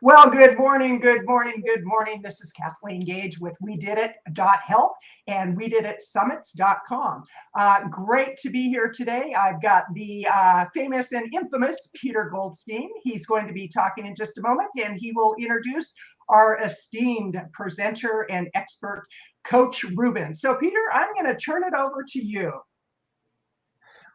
Well, good morning, good morning, good morning. This is Kathleen Gage with WeDidIt.health and WeDidItSummits.com. Great to be here today. I've got the famous and infamous Peter Goldstein. He's going to be talking in just a moment, and he will introduce our esteemed presenter and expert, Coach Ruben. So, Peter, I'm going to turn it over to you.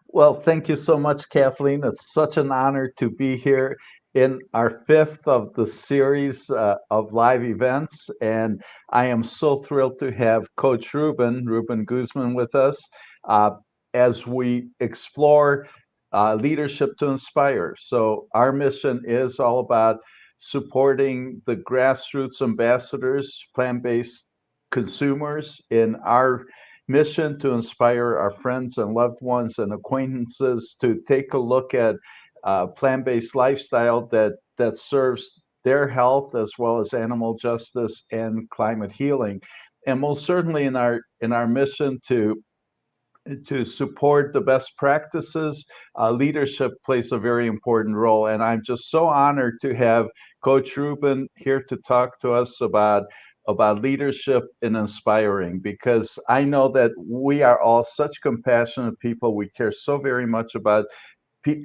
Well, thank you so much, Kathleen. It's such an honor to be here in our fifth of the series of live events. And I am so thrilled to have Coach Ruben Guzman with us uh, as we explore leadership to inspire. So our mission is all about supporting the grassroots ambassadors, plant-based consumers in our mission to inspire our friends and loved ones and acquaintances to take a look at plant-based lifestyle that serves their health as well as animal justice and climate healing. And most certainly in our mission to support the best practices, leadership plays a very important role. And I'm just so honored to have Coach Ruben here to talk to us about leadership and inspiring, because I know that we are all such compassionate people. We care so very much about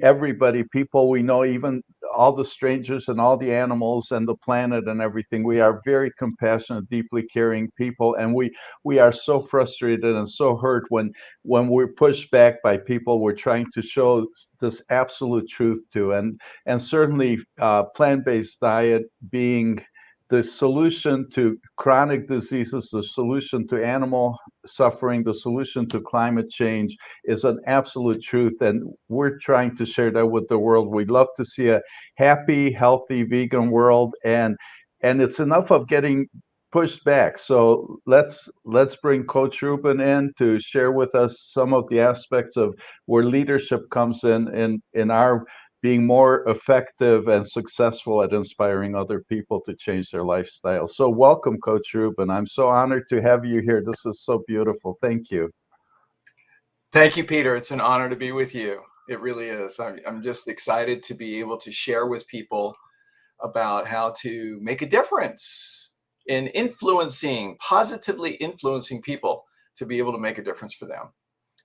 everybody, people we know, even all the strangers and all the animals and the planet and everything. We are very compassionate, deeply caring people, and we are so frustrated and so hurt when we're pushed back by people we're trying to show this absolute truth to. And certainly plant-based diet being the solution to chronic diseases, the solution to animal suffering, the solution to climate change is an absolute truth. And we're trying to share that with the world. We'd love to see a happy, healthy, vegan world. And it's enough of getting pushed back. So let's bring Coach Ruben in to share with us some of the aspects of where leadership comes in our being more effective and successful at inspiring other people to change their lifestyle. So welcome, Coach Ruben. I'm so honored to have you here. This is so beautiful. Thank you. Thank you, Peter. It's an honor to be with you. It really is. I'm just excited to be able to share with people about how to make a difference in positively influencing people to be able to make a difference for them.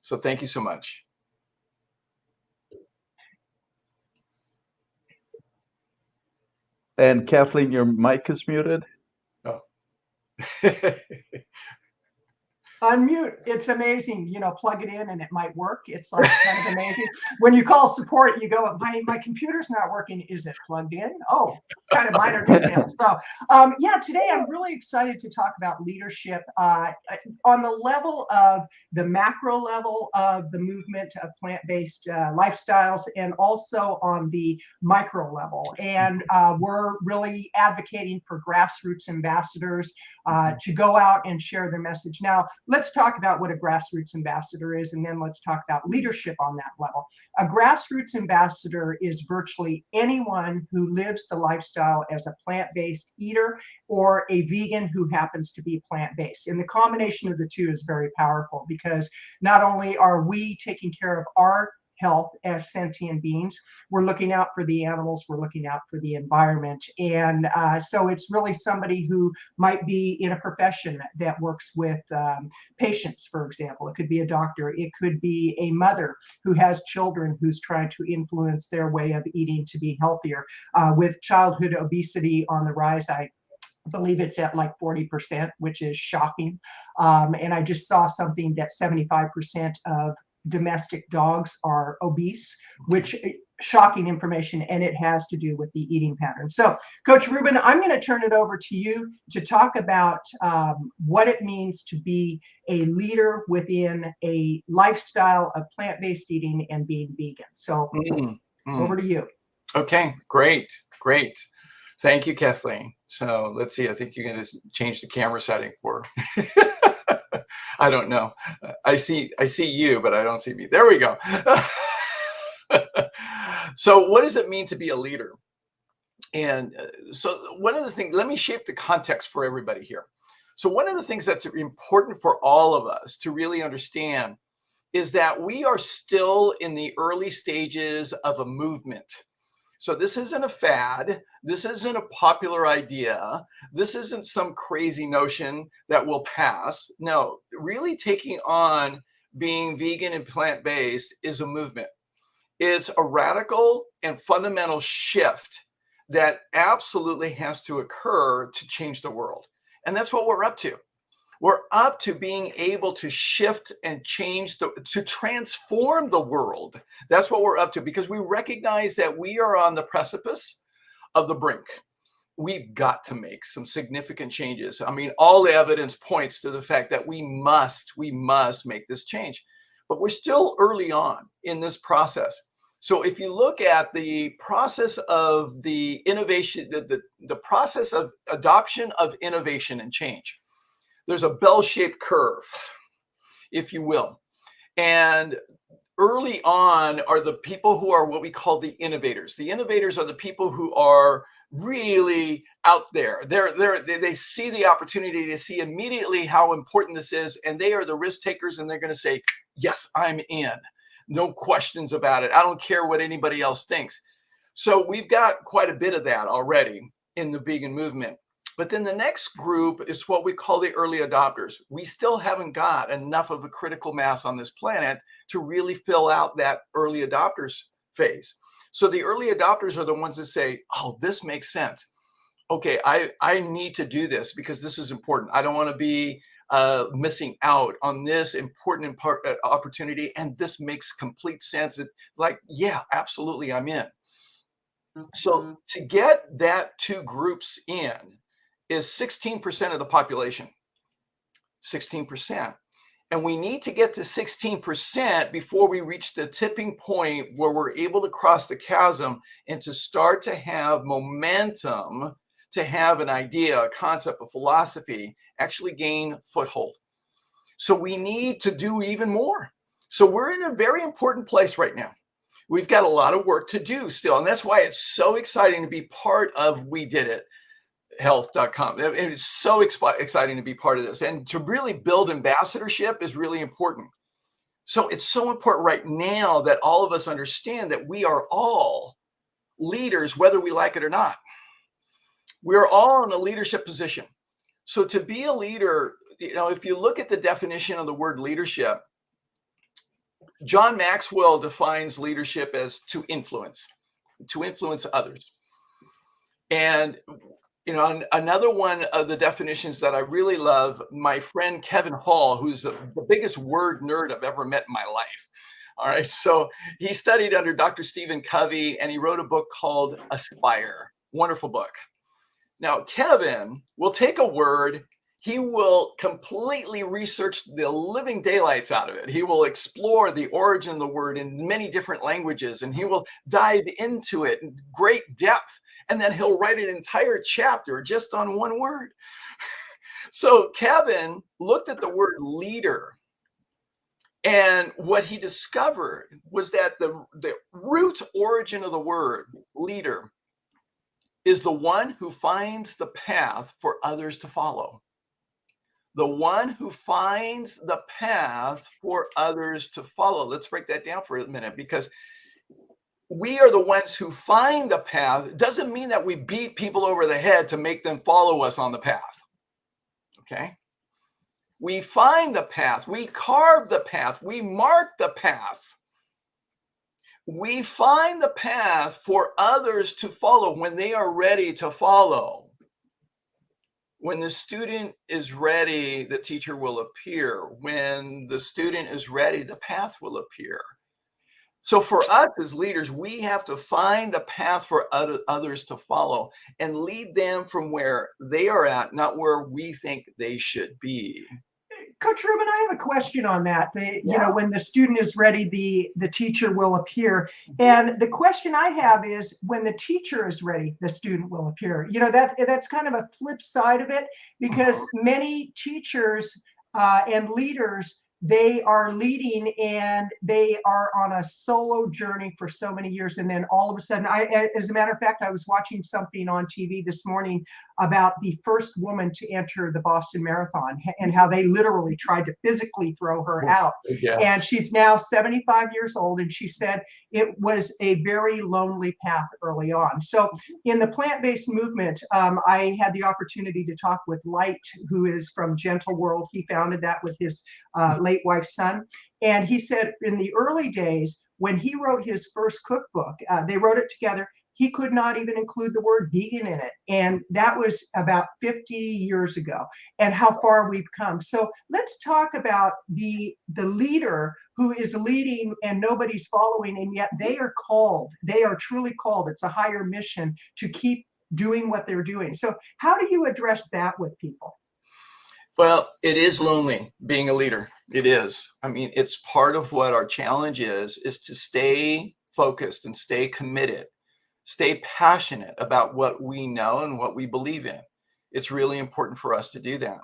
So thank you so much. And Kathleen, your mic is muted. Oh. Unmute. It's amazing. Plug it in and it might work. It's like kind of amazing. When you call support, you go, my computer's not working. Is it plugged in? Oh, kind of minor details. So yeah, today I'm really excited to talk about leadership on the level of the macro level of the movement of plant-based lifestyles, and also on the micro level. And we're really advocating for grassroots ambassadors to go out and share their message. Now, let's talk about what a grassroots ambassador is, and then let's talk about leadership on that level. A grassroots ambassador is virtually anyone who lives the lifestyle as a plant-based eater or a vegan who happens to be plant-based. And the combination of the two is very powerful, because not only are we taking care of our health as sentient beings, we're looking out for the animals, we're looking out for the environment. And so it's really somebody who might be in a profession that works with patients, for example. It could be a doctor, it could be a mother who has children who's trying to influence their way of eating to be healthier. With childhood obesity on the rise, I believe it's at like 40%, which is shocking. And I just saw something that 75% of domestic dogs are obese, which shocking information, and it has to do with the eating pattern. So, Coach Ruben, I'm going to turn it over to you to talk about what it means to be a leader within a lifestyle of plant-based eating and being vegan. So, over to you. Okay, great. Thank you, Kathleen. So let's see. I think you're going to change the camera setting for. I don't know. I see you, but I don't see me. There we go. So what does it mean to be a leader? And so one of the things, let me shape the context for everybody here. So one of the things that's important for all of us to really understand is that we are still in the early stages of a movement. So this isn't a fad. This isn't a popular idea. This isn't some crazy notion that will pass. No, really taking on being vegan and plant-based is a movement. It's a radical and fundamental shift that absolutely has to occur to change the world. And that's what we're up to. We're up to being able to shift and change, to transform the world. That's what we're up to, because we recognize that we are on the precipice of the brink. We've got to make some significant changes. I mean, all the evidence points to the fact that we must make this change, but we're still early on in this process. So if you look at the process of the innovation, the process of adoption of innovation and change, there's a bell-shaped curve, if you will. And early on are the people who are what we call the innovators. The innovators are the people who are really out there. They see the opportunity, to see immediately how important this is, and they are the risk takers, and they're going to say, yes, I'm in. No questions about it. I don't care what anybody else thinks. So we've got quite a bit of that already in the vegan movement. But then the next group is what we call the early adopters. We still haven't got enough of a critical mass on this planet to really fill out that early adopters phase. So the early adopters are the ones that say, oh, this makes sense. Okay, I need to do this because this is important. I don't want to be missing out on this important opportunity. And this makes complete sense. It's like, yeah, absolutely, I'm in. So to get that two groups in is 16% of the population, 16%. And we need to get to 16% before we reach the tipping point where we're able to cross the chasm and to start to have momentum, to have an idea, a concept, a philosophy actually gain foothold. So we need to do even more. So we're in a very important place right now. We've got a lot of work to do still. And that's why it's so exciting to be part of We Did It health.com. It's so exciting to be part of this, and to really build ambassadorship is really important. So it's so important right now that all of us understand that we are all leaders, whether we like it or not. We're all in a leadership position. So to be a leader, if you look at the definition of the word leadership, John Maxwell defines leadership as to influence others. And another one of the definitions that I really love, my friend Kevin Hall, who's the biggest word nerd I've ever met in my life. All right. So he studied under Dr. Stephen Covey, and he wrote a book called Aspire. Wonderful book. Now, Kevin will take a word, he will completely research the living daylights out of it. He will explore the origin of the word in many different languages, and he will dive into it in great depth. And then he'll write an entire chapter just on one word. So Kevin looked at the word leader, and what he discovered was that the root origin of the word leader is the one who finds the path for others to follow. The one who finds the path for others to follow. Let's break that down for a minute, because we are the ones who find the path. It doesn't mean that we beat people over the head to make them follow us on the path. Okay? We find the path. We carve the path. We mark the path. We find the path for others to follow when they are ready to follow. When the student is ready, the teacher will appear. When the student is ready, the path will appear. So for us as leaders, we have to find the path for others to follow and lead them from where they are at, not where we think they should be. Coach Ruben, I have a question on that. When the student is ready, the teacher will appear. And the question I have is, when the teacher is ready, the student will appear. That's kind of a flip side of it, because many teachers and leaders they are leading and they are on a solo journey for so many years. And then all of a sudden, as a matter of fact, I was watching something on TV this morning about the first woman to enter the Boston Marathon and how they literally tried to physically throw her out. Yeah. And she's now 75 years old. And she said it was a very lonely path early on. So in the plant-based movement, I had the opportunity to talk with Light, who is from Gentle World. He founded that with his late wife's son. And he said in the early days, when he wrote his first cookbook, they wrote it together, he could not even include the word vegan in it. And that was about 50 years ago, and how far we've come. So let's talk about the leader who is leading and nobody's following, and yet they are called. They are truly called. It's a higher mission to keep doing what they're doing. So how do you address that with people? Well, it is lonely being a leader. It is. I mean, it's part of what our challenge is to stay focused and stay committed, stay passionate about what we know and what we believe in. It's really important for us to do that.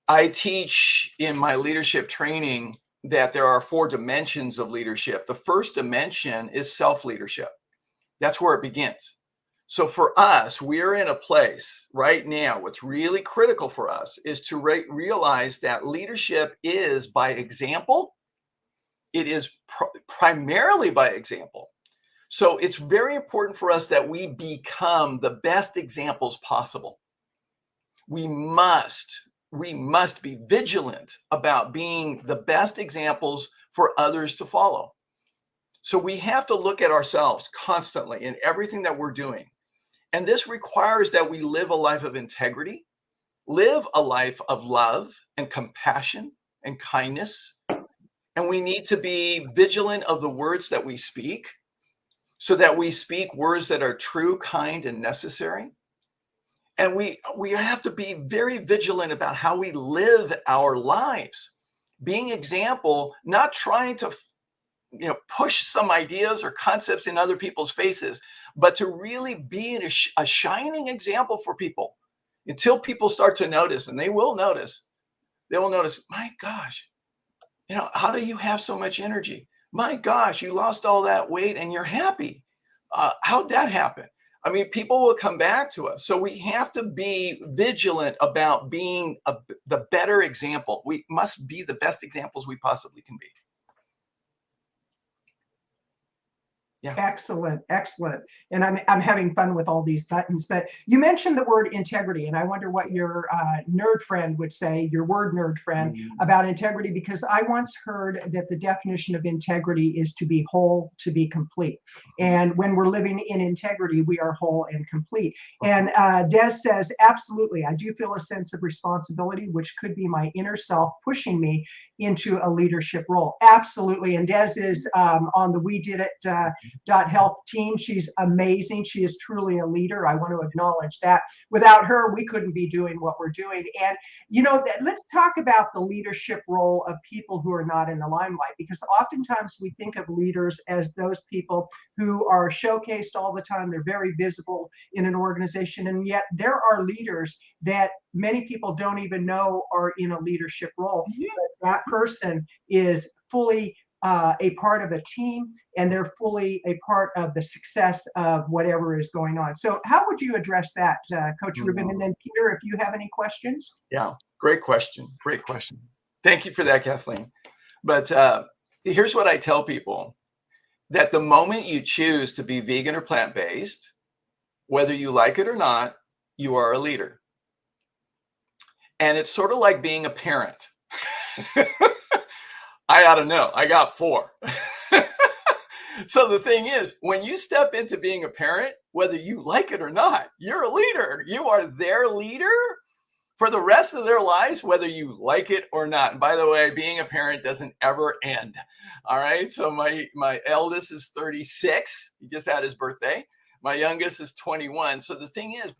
I teach in my leadership training that there are 4 dimensions of leadership. The first dimension is self-leadership. That's where it begins. So for us, we're in a place right now, what's really critical for us is to realize that leadership is by example. It is primarily by example. So it's very important for us that we become the best examples possible. We must be vigilant about being the best examples for others to follow. So we have to look at ourselves constantly in everything that we're doing. And this requires that we live a life of integrity, live a life of love and compassion and kindness. And we need to be vigilant of the words that we speak so that we speak words that are true, kind, and necessary. And we have to be very vigilant about how we live our lives, being example, not trying to push some ideas or concepts in other people's faces, but to really be a shining example for people until people start to notice, and they will notice, my gosh, how do you have so much energy? My gosh, you lost all that weight and you're happy. How'd that happen? I mean, people will come back to us. So we have to be vigilant about being the better example. We must be the best examples we possibly can be. Yeah. Excellent, excellent. And I'm having fun with all these buttons, but you mentioned the word integrity, and I wonder what your nerd friend would say, your word nerd friend, about integrity, because I once heard that the definition of integrity is to be whole, to be complete. And when we're living in integrity, we are whole and complete. And Des says, absolutely, I do feel a sense of responsibility, which could be my inner self pushing me into a leadership role. Absolutely. And Des is on the We Did It Health team. She's amazing. She is truly a leader. I want to acknowledge that. Without her, we couldn't be doing what we're doing. And, let's talk about the leadership role of people who are not in the limelight, because oftentimes we think of leaders as those people who are showcased all the time. They're very visible in an organization. And yet there are leaders that many people don't even know are in a leadership role. But that person is fully a part of a team, and they're fully a part of the success of whatever is going on. So how would you address that, Coach Ruben? And then Peter, if you have any questions. Yeah, great question. Great question. Thank you for that, Kathleen. But here's what I tell people, that the moment you choose to be vegan or plant-based, whether you like it or not, you are a leader. And it's sort of like being a parent. I ought to know. I got 4. So the thing is, when you step into being a parent, whether you like it or not, you're a leader. You are their leader for the rest of their lives, whether you like it or not. And by the way, being a parent doesn't ever end. All right. So my eldest is 36. He just had his birthday. My youngest is 21. So the thing is,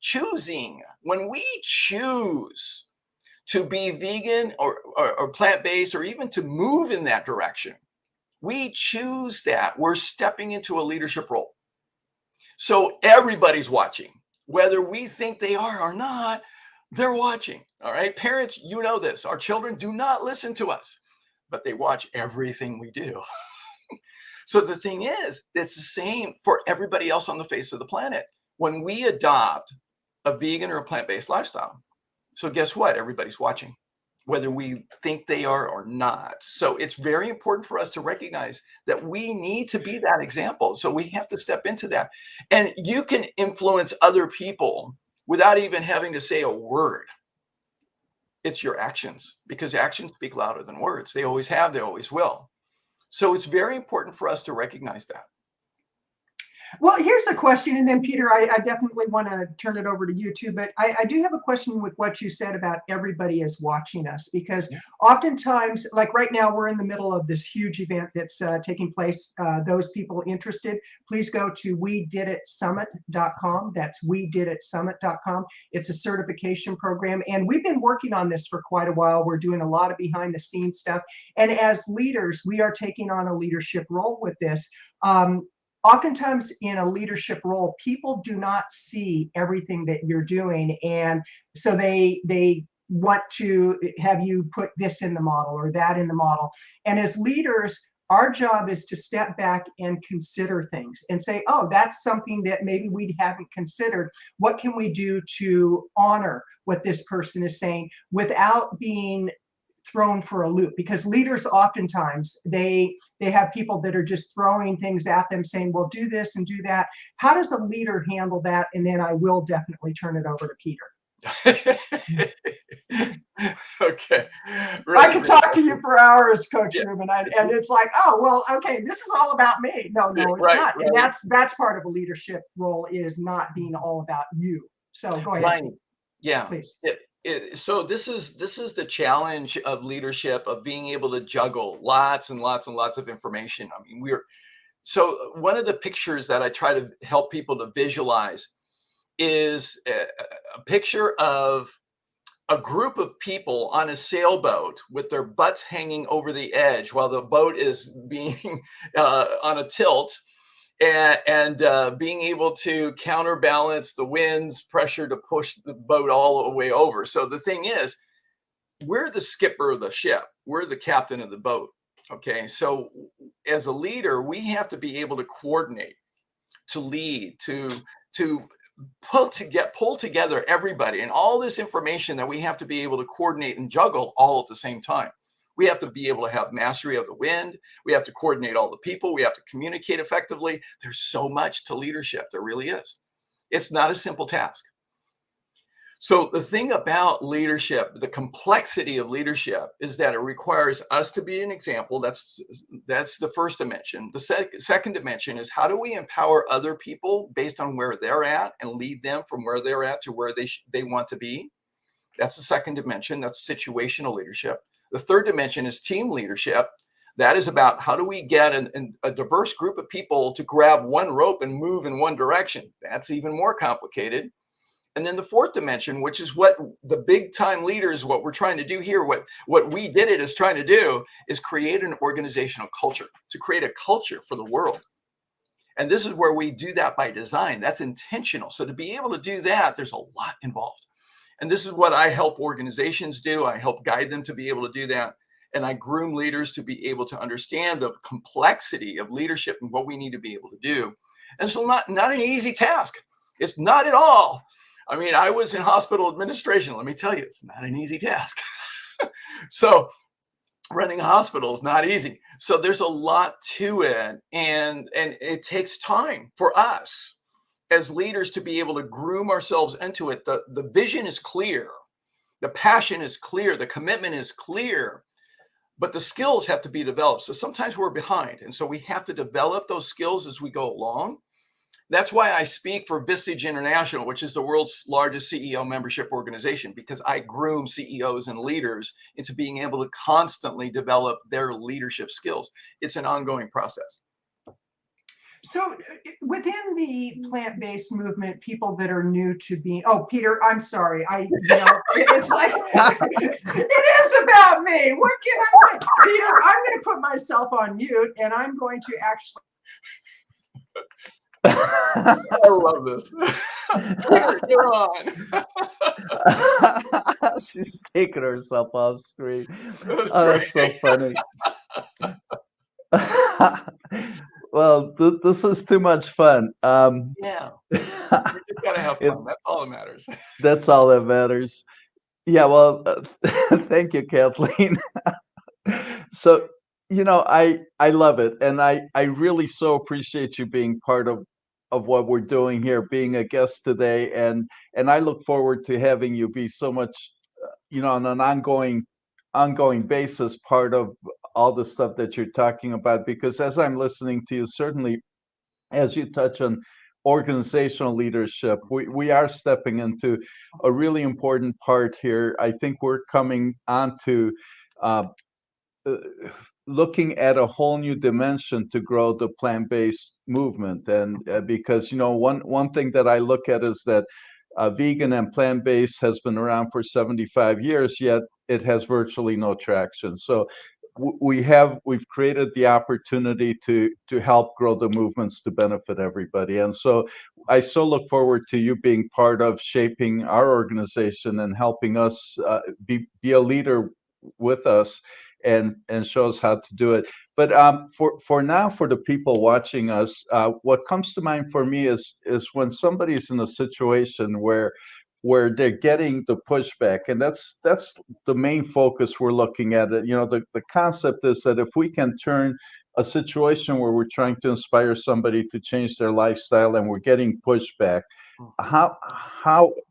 choosing, when we choose to be vegan or plant-based, or even to move in that direction, we choose that. We're stepping into a leadership role. So everybody's watching, whether we think they are or not. They're watching. All right. Parents, you know this. Our children do not listen to us, but they watch everything we do. So the thing is, it's the same for everybody else on the face of the planet. When we adopt a vegan or a plant-based lifestyle, so guess what? Everybody's watching, whether we think they are or not. So it's very important for us to recognize that we need to be that example. So we have to step into that. And you can influence other people without even having to say a word. It's your actions, because actions speak louder than words. They always have, they always will. So it's very important for us to recognize that. Well, here's a question, and then Peter, I definitely want to turn it over to you too, but I do have a question with what you said about everybody is watching us, because oftentimes, like right now, we're in the middle of this huge event that's taking place. Those people interested, please go to wediditsummit.com. That's wediditsummit.com. It's a certification program, and we've been working on this for quite a while. We're doing a lot of behind the scenes stuff, and as leaders, we are taking on a leadership role with this. Oftentimes in a leadership role, people do not see everything that you're doing. And so they want to have you put this in the model or that in the model. And as leaders, our job is to step back and consider things and say, oh, that's something that maybe we haven't considered. What can we do to honor what this person is saying without being thrown for a loop? Because leaders oftentimes they have people that are just throwing things at them saying, well, do this and do that. How does a leader handle that? And then I will definitely turn it over to Peter. Okay. Really, I could talk to you for hours, Coach Ruben, and it's like, oh, well, okay, this is all about me. No, it's not. Right. And that's part of a leadership role, is not being all about you. So go ahead. Right. Yeah. Please. So this is the challenge of leadership, of being able to juggle lots and lots and lots of information. I mean, so one of the pictures that I try to help people to visualize is a picture of a group of people on a sailboat with their butts hanging over the edge while the boat is being on a tilt. And being able to counterbalance the wind's pressure to push the boat all the way over. So the thing is, we're the skipper of the ship. We're the captain of the boat. Okay. So as a leader, we have to be able to coordinate, to lead, to pull together everybody and all this information that we have to be able to coordinate and juggle all at the same time. We have to be able to have mastery of the wind. We have to coordinate all the people. We have to communicate effectively. There's so much to leadership. There really is. It's not a simple task. So the thing about leadership, the complexity of leadership, is that it requires us to be an example. That's the first dimension. The second dimension is, how do we empower other people based on where they're at and lead them from where they're at to where they want to be? That's the second dimension. That's situational leadership. The third dimension is team leadership. That is about, how do we get a diverse group of people to grab one rope and move in one direction? That's even more complicated. And then the fourth dimension, which is what the big time leaders, what we're trying to do here, what We Did It is trying to do, is create an organizational culture, to create a culture for the world. And this is where we do that by design. That's intentional. So to be able to do that, there's a lot involved. And this is what I help organizations do. I help guide them to be able to do that. And I groom leaders to be able to understand the complexity of leadership and what we need to be able to do. And so not an easy task. It's not at all. I mean, I was in hospital administration. Let me tell you, it's not an easy task. So running a hospital is not easy. So there's a lot to it. And it takes time for us as leaders to be able to groom ourselves into it. The vision is clear. The passion is clear. The commitment is clear. But the skills have to be developed. So sometimes we're behind. And so we have to develop those skills as we go along. That's why I speak for Vistage International, which is the world's largest CEO membership organization, because I groom CEOs and leaders into being able to constantly develop their leadership skills. It's an ongoing process. So within the plant-based movement, people that are new to being, oh, Peter, I'm sorry. It's like, it is about me. What can I say? Peter, I'm going to put myself on mute, and I'm going to actually. I love this. Peter, you're on. She's taking herself off screen. That's Oh, great. that's so funny. Well, this is too much fun. Yeah, we just gotta have it, fun. That's all that matters. that's all that matters. Yeah, well, thank you, Kathleen. So, I love it, and I really so appreciate you being part of what we're doing here, being a guest today, and I look forward to having you be so much, on an ongoing basis, part of all the stuff that you're talking about. Because as I'm listening to you, certainly as you touch on organizational leadership, we are stepping into a really important part here. I think we're coming onto uh, uh, looking at a whole new dimension to grow the plant-based movement. And because one thing that I look at is that vegan and plant-based has been around for 75 years, yet it has virtually no traction. So we've created the opportunity to help grow the movements to benefit everybody. And so I so look forward to you being part of shaping our organization and helping us be a leader with us and show us how to do it. But for now, for the people watching us, what comes to mind for me is when somebody's in a situation where they're getting the pushback, and that's the main focus we're looking at. It, the concept is that if we can turn a situation where we're trying to inspire somebody to change their lifestyle and we're getting pushback, how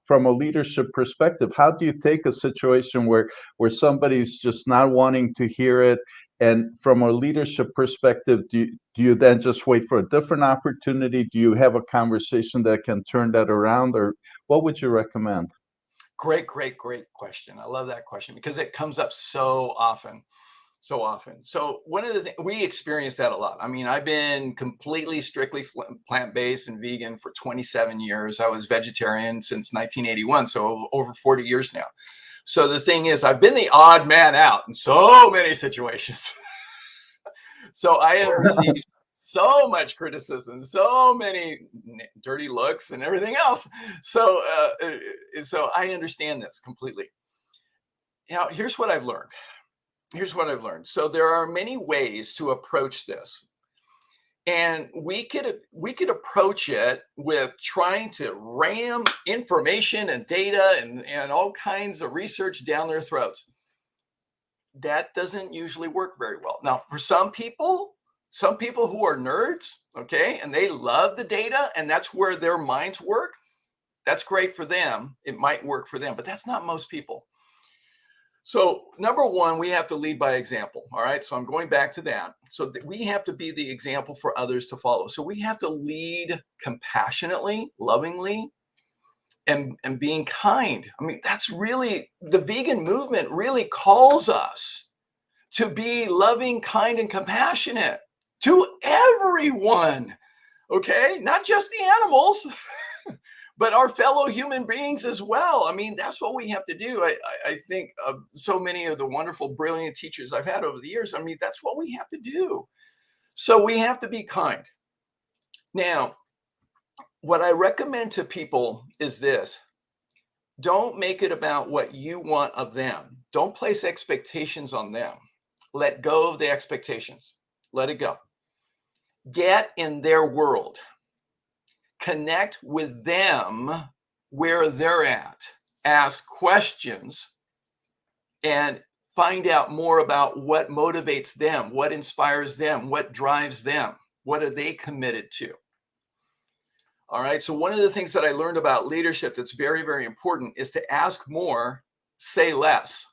from a leadership perspective, how do you take a situation where somebody's just not wanting to hear it, and from a leadership perspective, do you then just wait for a different opportunity? Do you have a conversation that can turn that around, or what would you recommend? Great question. I love that question because it comes up so often. So often. So one of the things we experience that a lot. I mean, I've been completely strictly plant-based and vegan for 27 years. I was vegetarian since 1981, so over 40 years now. So the thing is, I've been the odd man out in so many situations. So I have received so much criticism, so many dirty looks and everything else. So I understand this completely. Now, here's what I've learned. So there are many ways to approach this. And we could approach it with trying to ram information and data and all kinds of research down their throats. That doesn't usually work very well. Now, for some people who are nerds, okay, and they love the data and that's where their minds work, that's great for them. It might work for them, but that's not most people. So number one, we have to lead by example. All right. So I'm going back to that. So we have to be the example for others to follow. So we have to lead compassionately, lovingly, and being kind. I mean, that's really the vegan movement really calls us to be loving, kind, and compassionate to everyone. Okay. Not just the animals. But our fellow human beings as well. I mean, that's what we have to do. I think of so many of the wonderful, brilliant teachers I've had over the years. I mean, that's what we have to do. So we have to be kind. Now, what I recommend to people is this. Don't make it about what you want of them. Don't place expectations on them. Let go of the expectations. Let it go. Get in their world. Connect with them where they're at. Ask questions and find out more about what motivates them, what inspires them, what drives them, what are they committed to. All right. So one of the things that I learned about leadership that's very, very important is to ask more, say less.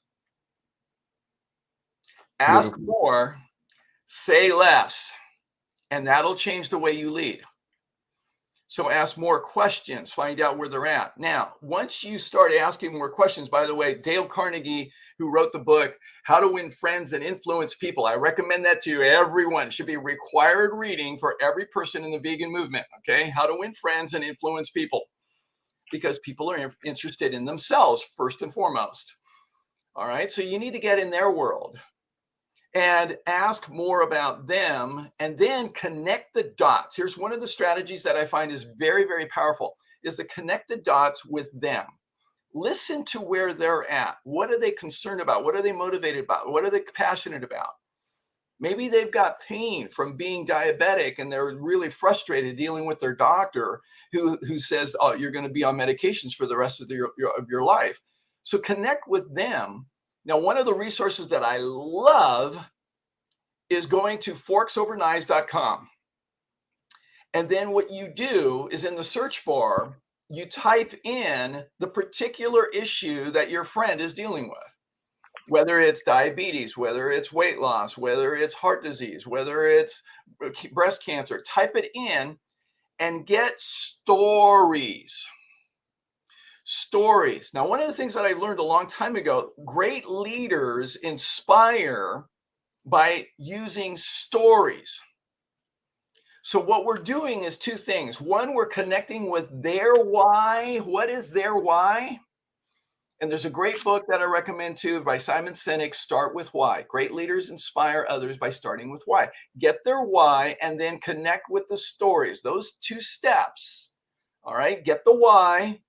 Ask more, say less, and that'll change the way you lead. So ask more questions, find out where they're at. Now, once you start asking more questions, by the way, Dale Carnegie, who wrote the book, How to Win Friends and Influence People, I recommend that to everyone. It should be required reading for every person in the vegan movement, okay? How to Win Friends and Influence People, because people are interested in themselves first and foremost. All right, so you need to get in their world. and ask more about them, and then connect the dots. Here's one of the strategies that I find is very, very powerful, is to connect the dots with them. Listen to where they're at. What are they concerned about? What are they motivated about? What are they passionate about? Maybe they've got pain from being diabetic and they're really frustrated dealing with their doctor who says, oh, you're going to be on medications for the rest of your life. So connect with them. Now, one of the resources that I love is going to forksoverknives.com. And then what you do is in the search bar, you type in the particular issue that your friend is dealing with, whether it's diabetes, whether it's weight loss, whether it's heart disease, whether it's breast cancer. Type it in and get stories. Stories. Now, one of the things that I learned a long time ago, great leaders inspire by using stories. So what we're doing is two things. One, we're connecting with their why. What is their why? And there's a great book that I recommend too by Simon Sinek, Start with Why. Great leaders inspire others by starting with why. Get their why and then connect with the stories. Those two steps, all right? Get the why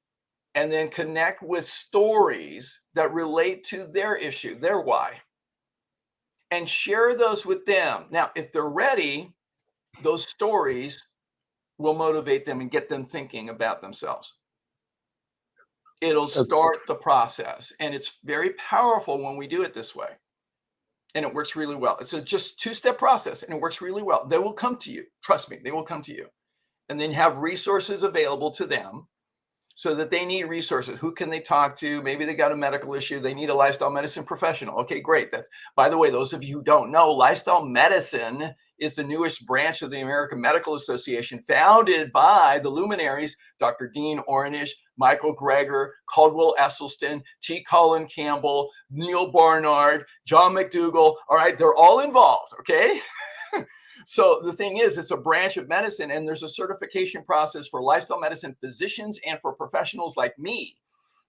and then connect with stories that relate to their issue, their why. And share those with them. Now, if they're ready, those stories will motivate them and get them thinking about themselves. It'll start the process. And it's very powerful when we do it this way. And it works really well. It's a just two-step process and it works really well. They will come to you. Trust me, they will come to you. And then have resources available to them so that they need resources. Who can they talk to? Maybe they got a medical issue. They need a lifestyle medicine professional. Okay, great. That's, by the way, those of you who don't know, lifestyle medicine is the newest branch of the American Medical Association, founded by the luminaries, Dr. Dean Ornish, Michael Greger, Caldwell Esselstyn, T. Colin Campbell, Neal Barnard, John McDougall. All right, they're all involved, okay? So the thing is, it's a branch of medicine, and there's a certification process for lifestyle medicine physicians and for professionals like me.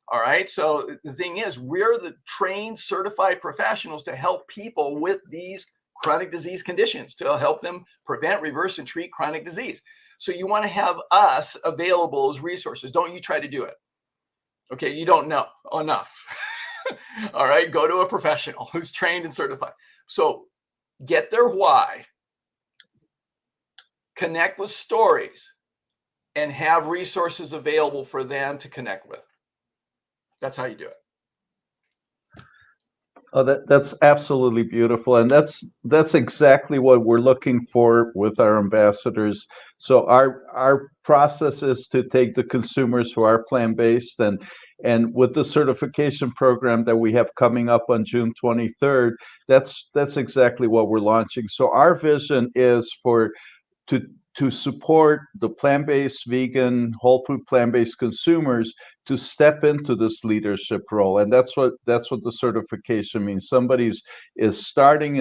All right. So the thing is, we're the trained, certified professionals to help people with these chronic disease conditions, to help them prevent, reverse, and treat chronic disease. So you want to have us available as resources. Don't you try to do it. Okay. You don't know enough. All right. Go to a professional who's trained and certified. So get their why. Connect with stories and have resources available for them to connect with. That's how you do it. Oh, that's absolutely beautiful. And that's exactly what we're looking for with our ambassadors. So our process is to take the consumers who are plant-based and with the certification program that we have coming up on June 23rd, that's exactly what we're launching. So our vision is to support the plant-based, vegan, whole food plant-based consumers to step into this leadership role. And that's what the certification means. Somebody's is starting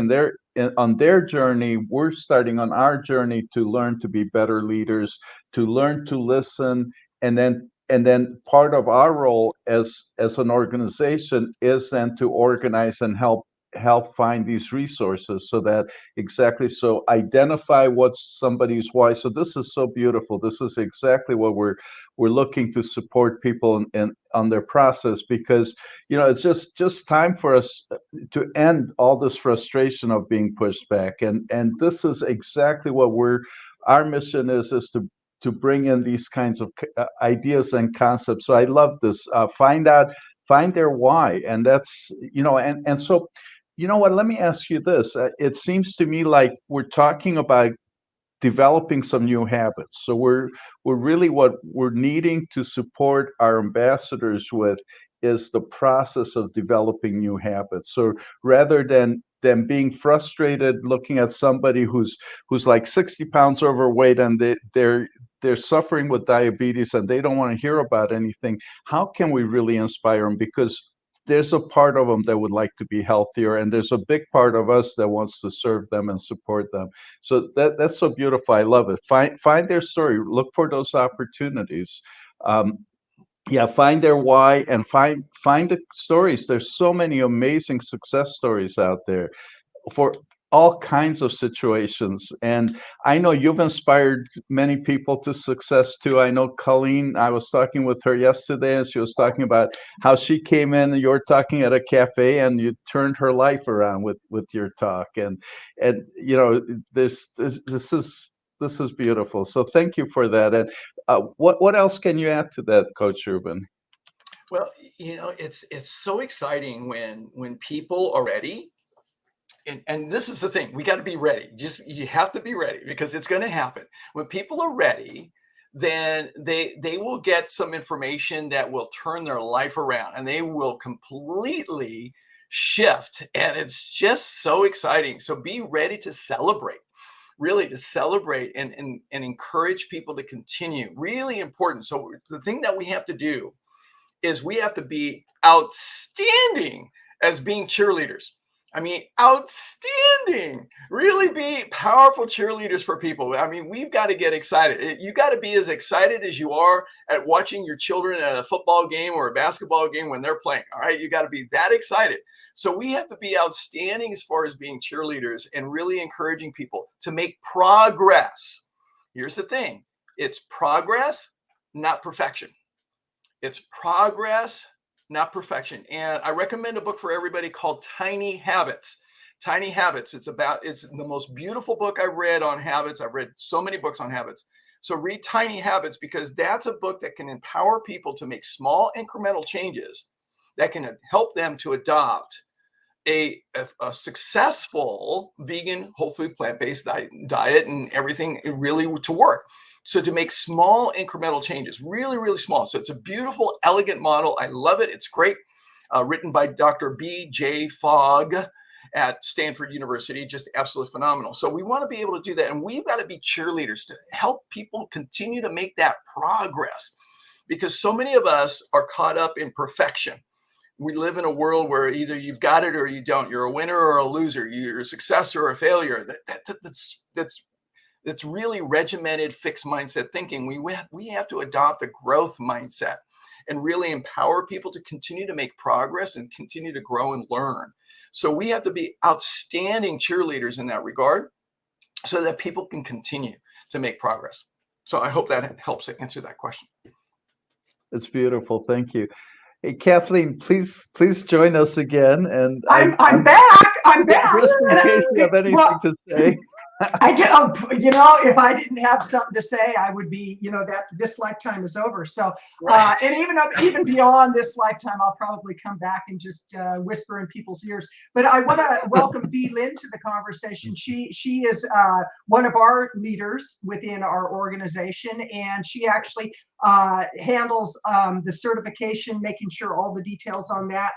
on their journey. We're starting on our journey to learn to be better leaders, to learn to listen, and then part of our role as an organization is then to organize and help find these resources so that so identify what's somebody's why. So this is so beautiful. This is exactly what we're looking to support people in on their process, because it's just time for us to end all this frustration of being pushed back, and this is exactly what our mission is to bring in these kinds of ideas and concepts. So I love this. Find their why, and that's and so. You know what? Let me ask you this. It seems to me like we're talking about developing some new habits. So we're really what we're needing to support our ambassadors with is the process of developing new habits. So rather than being frustrated looking at somebody who's like 60 pounds overweight and they're suffering with diabetes and they don't want to hear about anything, how can we really inspire them? Because there's a part of them that would like to be healthier, and there's a big part of us that wants to serve them and support them. So that's so beautiful. I love it. Find their story. Look for those opportunities. Find their why and find the stories. There's so many amazing success stories out there. for all kinds of situations. And I know you've inspired many people to success too. I know Colleen, I was talking with her yesterday, and she was talking about how she came in and you were talking at a cafe and you turned her life around with your talk. And you know, this is beautiful. So thank you for that. And what else can you add to that, Coach Ruben? Well, you know, it's so exciting when people are ready. And this is the thing, we got to be ready. You have to be ready, because it's going to happen. When people are ready, then they will get some information that will turn their life around, and they will completely shift. And it's just so exciting. So be ready to celebrate, really to celebrate and encourage people to continue. Really important. So the thing that we have to do is we have to be outstanding as being cheerleaders. I mean, outstanding, really be powerful cheerleaders for people. I mean, we've got to get excited. You got to be as excited as you are at watching your children at a football game or a basketball game when they're playing. All right. You got to be that excited. So we have to be outstanding as far as being cheerleaders and really encouraging people to make progress. Here's the thing. It's progress, not perfection. It's progress, not perfection. And I recommend a book for everybody called Tiny Habits. Tiny Habits. It's the most beautiful book I've read on habits. I've read so many books on habits. So read Tiny Habits, because that's a book that can empower people to make small incremental changes that can help them to adopt a successful vegan, whole food, plant-based diet and everything really to work. So to make small incremental changes, really, really small. So it's a beautiful, elegant model. I love it. It's great. Written by Dr. B.J. Fogg at Stanford University, just absolutely phenomenal. So we want to be able to do that. And we've got to be cheerleaders to help people continue to make that progress, because so many of us are caught up in perfection. We live in a world where either you've got it or you don't. You're a winner or a loser. You're a success or a failure. That's really regimented, fixed mindset thinking. We have to adopt a growth mindset and really empower people to continue to make progress and continue to grow and learn. So we have to be outstanding cheerleaders in that regard, so that people can continue to make progress. So I hope that helps to answer that question. It's beautiful. Thank you. Hey, Kathleen, please join us again. And I'm back. I'm back. Just in case you have anything to say. I do, you know, if I didn't have something to say, I would be, you know, that this lifetime is over. So, and even beyond this lifetime, I'll probably come back and just whisper in people's ears. But I want to welcome V. Lynn to the conversation. She is one of our leaders within our organization, and she actually handles the certification, making sure all the details on that.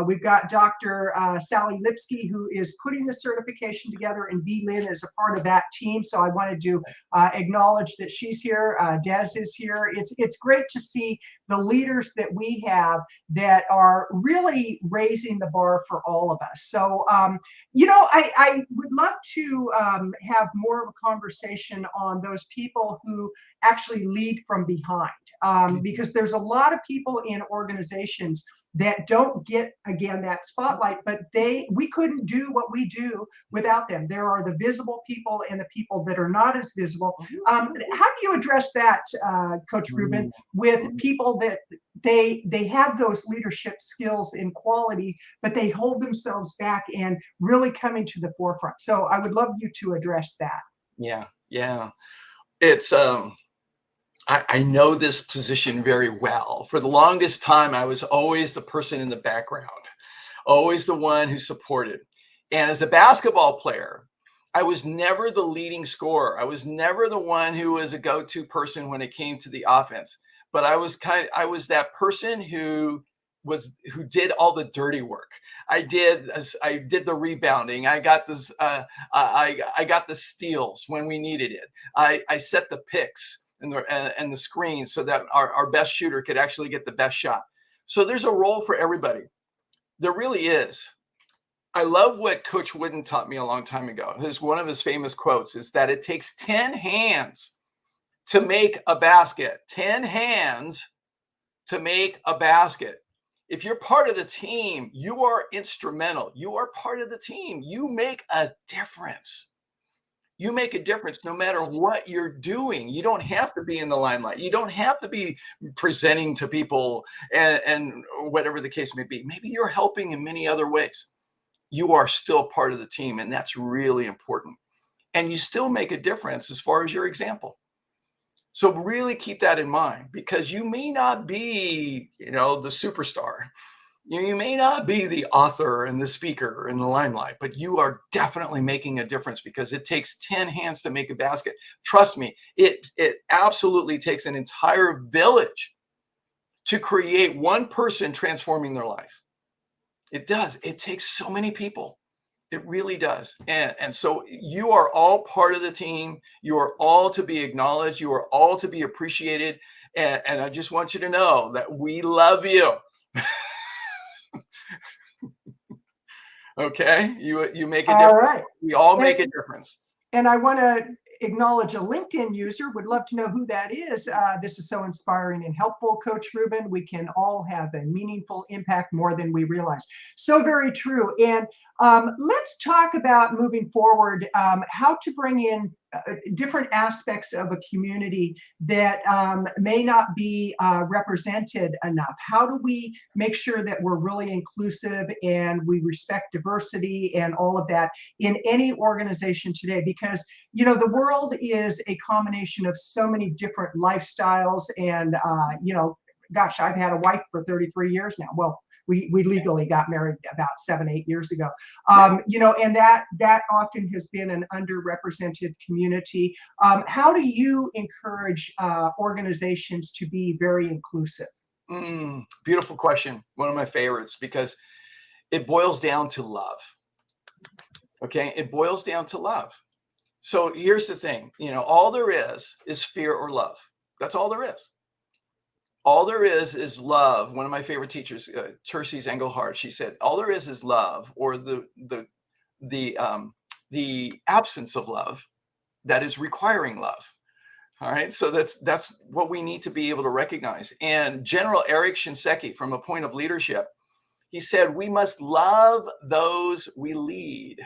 We've got Dr. Sally Lipsky, who is putting the certification together, and V. Lynn is a part of that team. So I wanted to acknowledge that she's here. Des is here. It's great to see the leaders that we have that are really raising the bar for all of us. So, you know, I would love to have more of a conversation on those people who actually lead from behind, because there's a lot of people in organizations that don't get, again, that spotlight, but we couldn't do what we do without them. There are the visible people and the people that are not as visible. How do you address that, Coach Ruben, with people that they have those leadership skills and quality, but they hold themselves back and really coming to the forefront? So I would love you to address that. Yeah. It's I know this position very well. For the longest time, I was always the person in the background, always the one who supported. And as a basketball player, I was never the leading scorer. I was never the one who was a go-to person when it came to the offense. But I was that person who did all the dirty work. I did the rebounding. I got this. I got the steals when we needed it. I set the picks and the screens so that our best shooter could actually get the best shot. So there's a role for everybody. There really is. I love what Coach Wooden taught me a long time ago. One of his famous quotes is that it takes 10 hands to make a basket. 10 hands to make a basket. If you're part of the team, you are instrumental. You are part of the team. You make a difference. You make a difference no matter what you're doing. You don't have to be in the limelight. You don't have to be presenting to people and whatever the case may be. Maybe you're helping in many other ways. You are still part of the team, and that's really important. And you still make a difference as far as your example. So really keep that in mind, because you may not be, the superstar. You may not be the author and the speaker in the limelight, but you are definitely making a difference, because it takes 10 hands to make a basket. Trust me, it absolutely takes an entire village to create one person transforming their life. It does. It takes so many people. It really does. And so you are all part of the team. You are all to be acknowledged. You are all to be appreciated. And I just want you to know that we love you. Okay? You make a difference. All right. We all make a difference. And I want to acknowledge a LinkedIn user. Would love to know who that is. This is so inspiring and helpful, Coach Ruben. We can all have a meaningful impact more than we realize. So very true. And let's talk about moving forward, how to bring in different aspects of a community that may not be represented enough. How do we make sure that we're really inclusive and we respect diversity and all of that in any organization today? Because, the world is a combination of so many different lifestyles. And, gosh, I've had a wife for 33 years now. Well, we legally got married about 7-8 years ago. And that often has been an underrepresented community. How do you encourage organizations to be very inclusive? Beautiful question. One of my favorites, because it boils down to love. Okay. It boils down to love. So here's the thing, all there is fear or love. That's all there is. All there is love. One of my favorite teachers, Terces Engelhardt, she said, all there is love, or the absence of love that is requiring love. All right. So that's what we need to be able to recognize. And General Eric Shinseki, from A Point of Leadership, he said, we must love those we lead.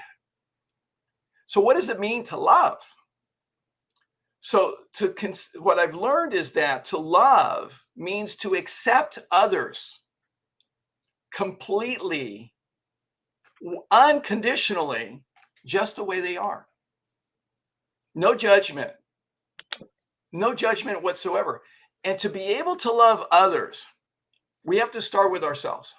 So what does it mean to love? So what I've learned is that to love means to accept others completely, unconditionally, just the way they are. No judgment whatsoever. And to be able to love others, we have to start with ourselves.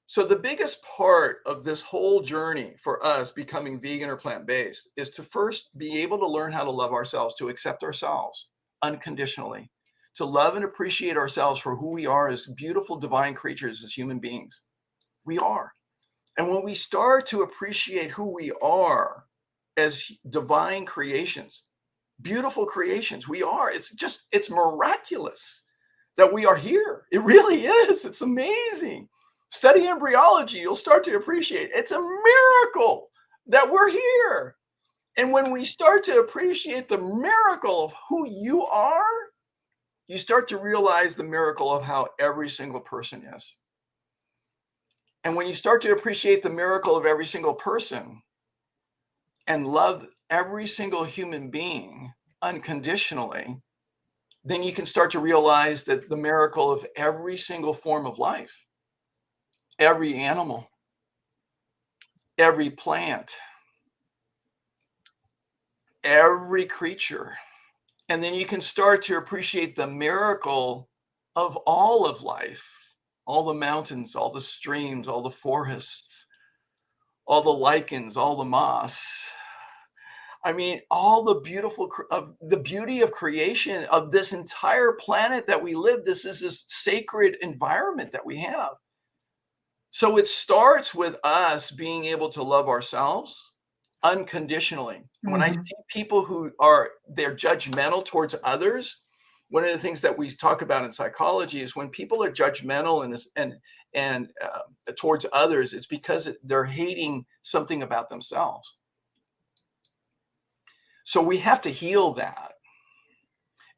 So the biggest part of this whole journey for us becoming vegan or plant-based is to first be able to learn how to love ourselves, to accept ourselves unconditionally, to love and appreciate ourselves for who we are as beautiful divine creatures, as human beings. We are. And when we start to appreciate who we are as divine creations, beautiful creations, we are. It's miraculous that we are here. It really is. It's amazing. Study embryology, you'll start to appreciate it's a miracle that we're here. And when we start to appreciate the miracle of who you are, you start to realize the miracle of how every single person is. And when you start to appreciate the miracle of every single person and love every single human being unconditionally, then you can start to realize that the miracle of every single form of life, every animal, every plant, every creature. And then you can start to appreciate the miracle of all of life, all the mountains, all the streams, all the forests, all the lichens, all the moss. I mean, all the the beauty of creation of this entire planet that we live. This is this sacred environment that we have. So it starts with us being able to love ourselves unconditionally. Mm-hmm. When I see people who they're judgmental towards others, one of the things that we talk about in psychology is when people are judgmental and towards others, it's because they're hating something about themselves. So we have to heal that.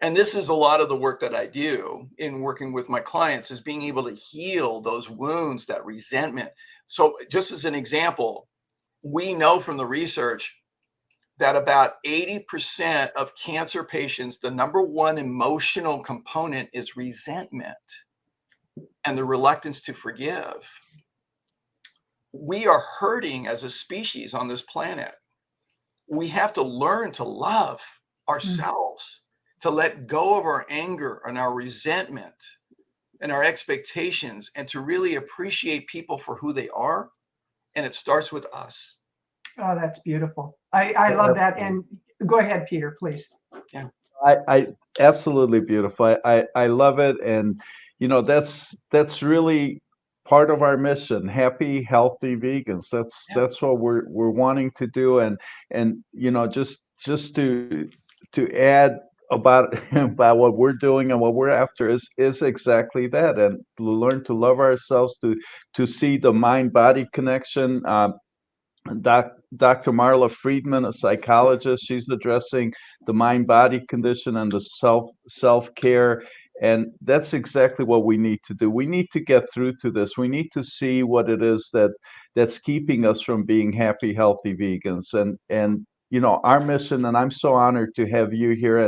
And this is a lot of the work that I do in working with my clients, is being able to heal those wounds, that resentment. So just as an example, we know from the research that about 80% of cancer patients, the number one emotional component is resentment and the reluctance to forgive. We are hurting as a species on this planet. We have to learn to love ourselves, to let go of our anger and our resentment and our expectations, and to really appreciate people for who they are. And it starts with us. Oh, that's beautiful. I love that. And go ahead, Peter, please. Yeah. I absolutely beautiful. I love it. And, you know, that's really part of our mission, happy, healthy vegans. That's what we're wanting to do. And, you know, just to add about about what we're doing and what we're after is exactly that. And to learn to love ourselves, to see the mind-body connection. Dr. Marla Friedman, a psychologist, she's addressing the mind-body condition and the self-care. And that's exactly what we need to do. We need to get through to this. We need to see what it is that's keeping us from being happy, healthy vegans. And you know, our mission, and I'm so honored to have you here,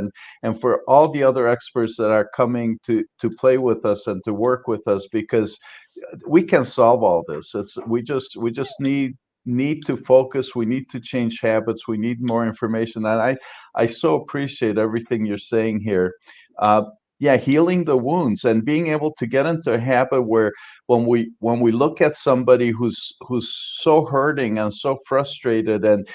and for all the other experts that are coming to play with us and to work with us, because we can solve all this. We just need to focus. We need to change habits. We need more information. And I so appreciate everything you're saying here. Yeah, healing the wounds and being able to get into a habit where when we look at somebody who's so hurting and so frustrated, and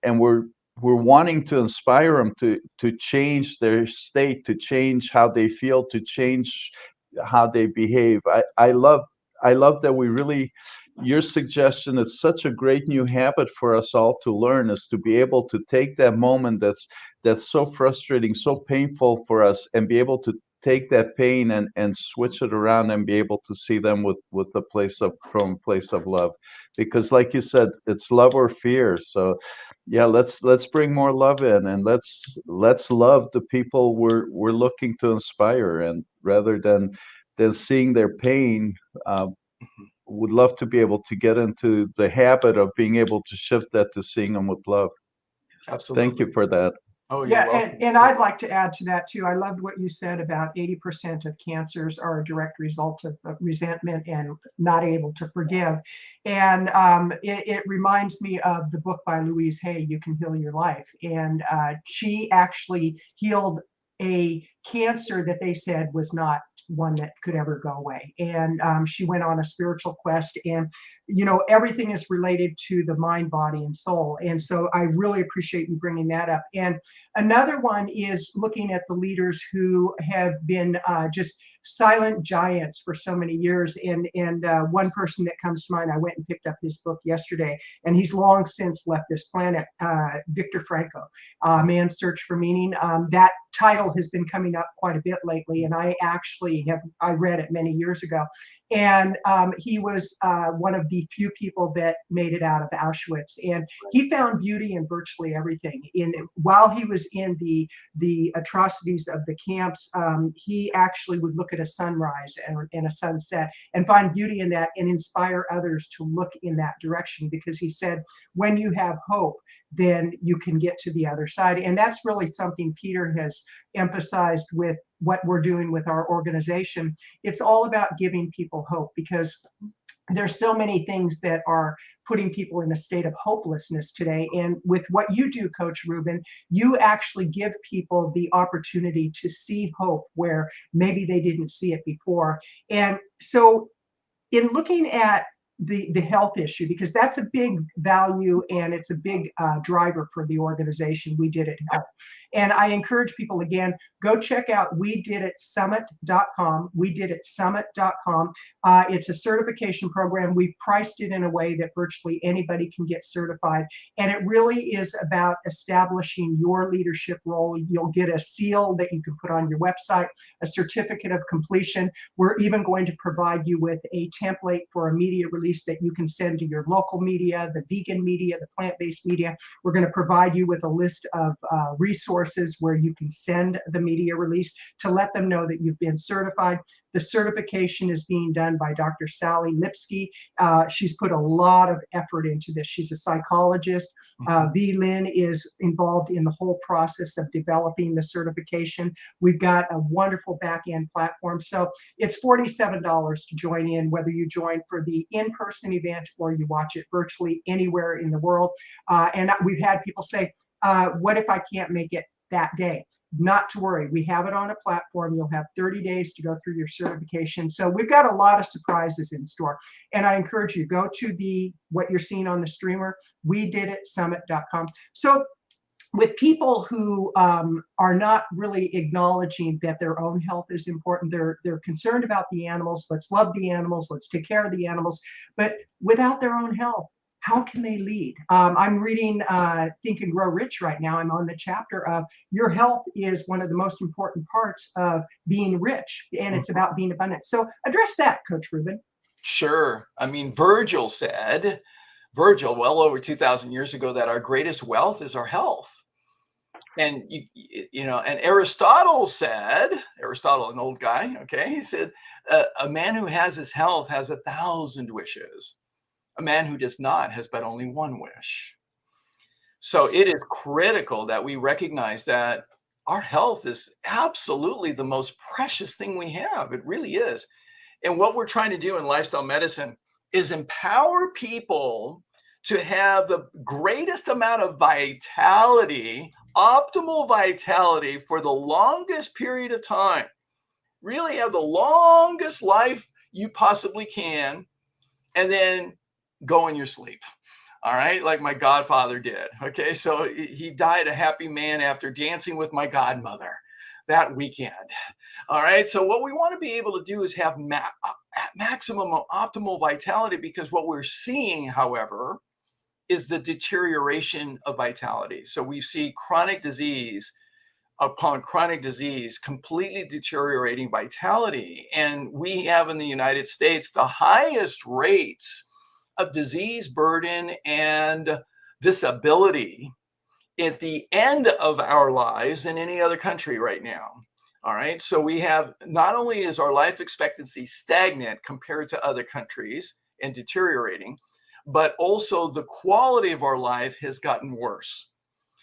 we're wanting to inspire them to change their state, to change how they feel, to change how they behave. I love that we really, your suggestion is such a great new habit for us all to learn, is to be able to take that moment that's so frustrating, so painful for us, and be able to take that pain and switch it around and be able to see them with the place of, from a place of love. Because like you said, it's love or fear. So yeah, let's bring more love in, and let's love the people we're looking to inspire, and rather than seeing their pain. Would love to be able to get into the habit of being able to shift that to seeing them with love. Absolutely. Thank you for that. Oh, you're Yeah, welcome. and I'd like to add to that too. I loved what you said about 80% of cancers are a direct result of resentment and not able to forgive. And it reminds me of the book by Louise Hay, You Can Heal Your Life. And she actually healed a cancer that they said was not one that could ever go away. And she went on a spiritual quest, and you know, everything is related to the mind, body, and soul. And so I really appreciate you bringing that up. And another one is looking at the leaders who have been just silent giants for so many years. And one person that comes to mind, I went and picked up his book yesterday, and he's long since left this planet, Viktor Frankl, Man's Search for Meaning. That title has been coming up quite a bit lately, and I actually I read it many years ago. And he was one of the few people that made it out of Auschwitz, and he found beauty in virtually everything. While he was in the atrocities of the camps, he actually would look at a sunrise and a sunset and find beauty in that, and inspire others to look in that direction, because he said, when you have hope, then you can get to the other side. And that's really something Peter has emphasized with what we're doing with our organization. It's all about giving people hope, because there's so many things that are putting people in a state of hopelessness today. And with what you do, Coach Ruben, you actually give people the opportunity to see hope where maybe they didn't see it before. And so in looking at the health issue, because that's a big value and it's a big driver for the organization, We Did It Health. And I encourage people, again, go check out WeDidItSummit.com, WeDidItSummit.com. It's a certification program. We've priced it in a way that virtually anybody can get certified. And it really is about establishing your leadership role. You'll get a seal that you can put on your website, a certificate of completion. We're even going to provide you with a template for a media release that you can send to your local media, the vegan media, the plant-based media. We're going to provide you with a list of resources resources where you can send the media release to let them know that you've been certified. The certification is being done by Dr. Sally Lipsky. She's put a lot of effort into this. She's a psychologist. V. Lynn is involved in the whole process of developing the certification. We've got a wonderful back-end platform. So it's $47 to join in, whether you join for the in-person event or you watch it virtually anywhere in the world. And we've had people say, what if I can't make it that day? Not to worry, we have it on a platform. You'll have 30 days to go through your certification. So we've got a lot of surprises in store. And I encourage you, go to what you're seeing on the streamer, wediditsummit.com. So with people who are not really acknowledging that their own health is important, they're concerned about the animals. Let's love the animals. Let's take care of the animals. But without their own health, how can they lead? I'm reading Think and Grow Rich right now. I'm on the chapter of your health is one of the most important parts of being rich, and it's about being abundant. So address that, Coach Ruben. Sure. I mean, Virgil, well over 2,000 years ago, that our greatest wealth is our health. And and Aristotle, an old guy, okay, he said, a man who has his health has 1,000 wishes. A man who does not has but only one wish. So it is critical that we recognize that our health is absolutely the most precious thing we have. It really is. And what we're trying to do in lifestyle medicine is empower people to have the greatest amount of vitality, optimal vitality for the longest period of time. Really have the longest life you possibly can, and then go in your sleep. All right, like my godfather did. Okay, so he died a happy man after dancing with my godmother that weekend. All right, so what we want to be able to do is have maximum optimal vitality, because what we're seeing, however, is the deterioration of vitality. So we see chronic disease upon chronic disease completely deteriorating vitality. And we have in the United States the highest rates of disease burden and disability at the end of our lives than any other country right now. All right. So we have, not only is our life expectancy stagnant compared to other countries and deteriorating, but also the quality of our life has gotten worse.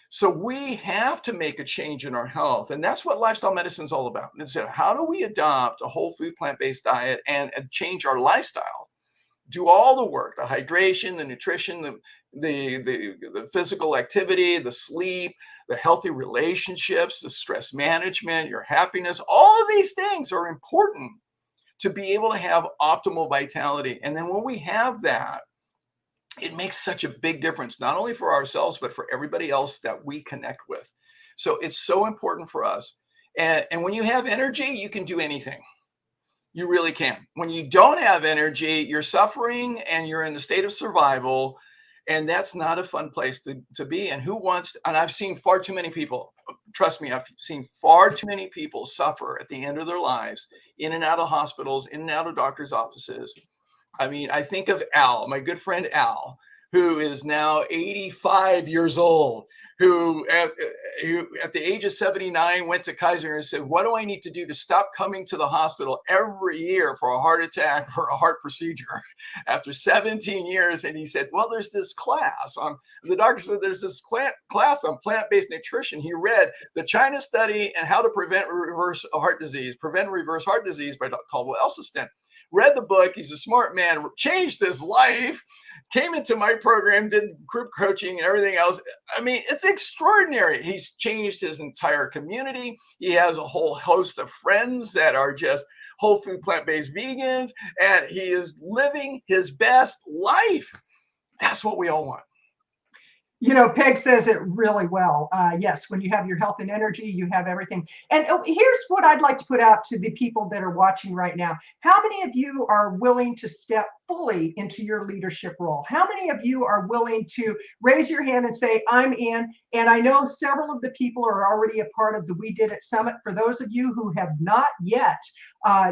So we have to make a change in our health. And that's what lifestyle medicine is all about. It's how do we adopt a whole food, plant-based diet and change our lifestyle? Do all the work, the hydration, the nutrition, the physical activity, the sleep, the healthy relationships, the stress management, your happiness. All of these things are important to be able to have optimal vitality. And then when we have that, it makes such a big difference, not only for ourselves, but for everybody else that we connect with. So it's so important for us. And when you have energy, you can do anything. You really can. When you don't have energy, you're suffering and you're in the state of survival. And that's not a fun place to be. And who wants, and I've seen far too many people, trust me, I've seen far too many people suffer at the end of their lives, in and out of hospitals, in and out of doctors' offices. I mean, I think of Al, my good friend Al, who is now 85 years old, who at the age of 79 went to Kaiser and said, what do I need to do to stop coming to the hospital every year for a heart attack, for a heart procedure? After 17 years, and he said, well, there's this class on, the doctor said, there's this class on plant-based nutrition. He read the China study and how to prevent and reverse heart disease by Caldwell Esselstyn. Read the book. He's a smart man, changed his life, came into my program, did group coaching and everything else. I mean, it's extraordinary. He's changed his entire community. He has a whole host of friends that are just whole food, plant-based vegans, and he is living his best life. That's what we all want. You know, Peg says it really well. Yes, when you have your health and energy, you have everything. And here's what I'd like to put out to the people that are watching right now. How many of you are willing to step fully into your leadership role? How many of you are willing to raise your hand and say, I'm in? And I know several of the people are already a part of the We Did It Summit. For those of you who have not yet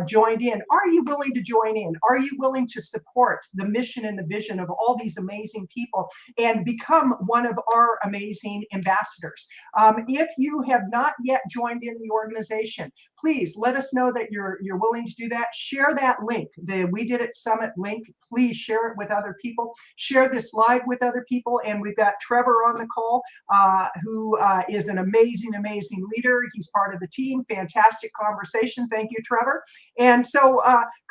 joined in, are you willing to join in? Are you willing to support the mission and the vision of all these amazing people and become one one of our amazing ambassadors. If you have not yet joined in the organization, please let us know that you're willing to do that. Share that link, the We Did It Summit link. Please share it with other people. Share this live with other people. And we've got Trevor on the call, who is an amazing leader. He's part of the team. Fantastic conversation. Thank you, Trevor. And so,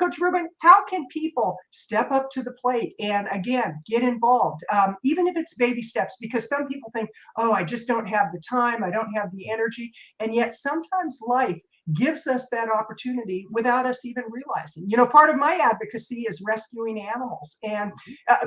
Coach Ruben, how can people step up to the plate and, again, get involved, even if it's baby steps? Because some people think, oh, I just don't have the time, I don't have the energy. And yet sometimes life gives us that opportunity without us even realizing. You know, part of my advocacy is rescuing animals. And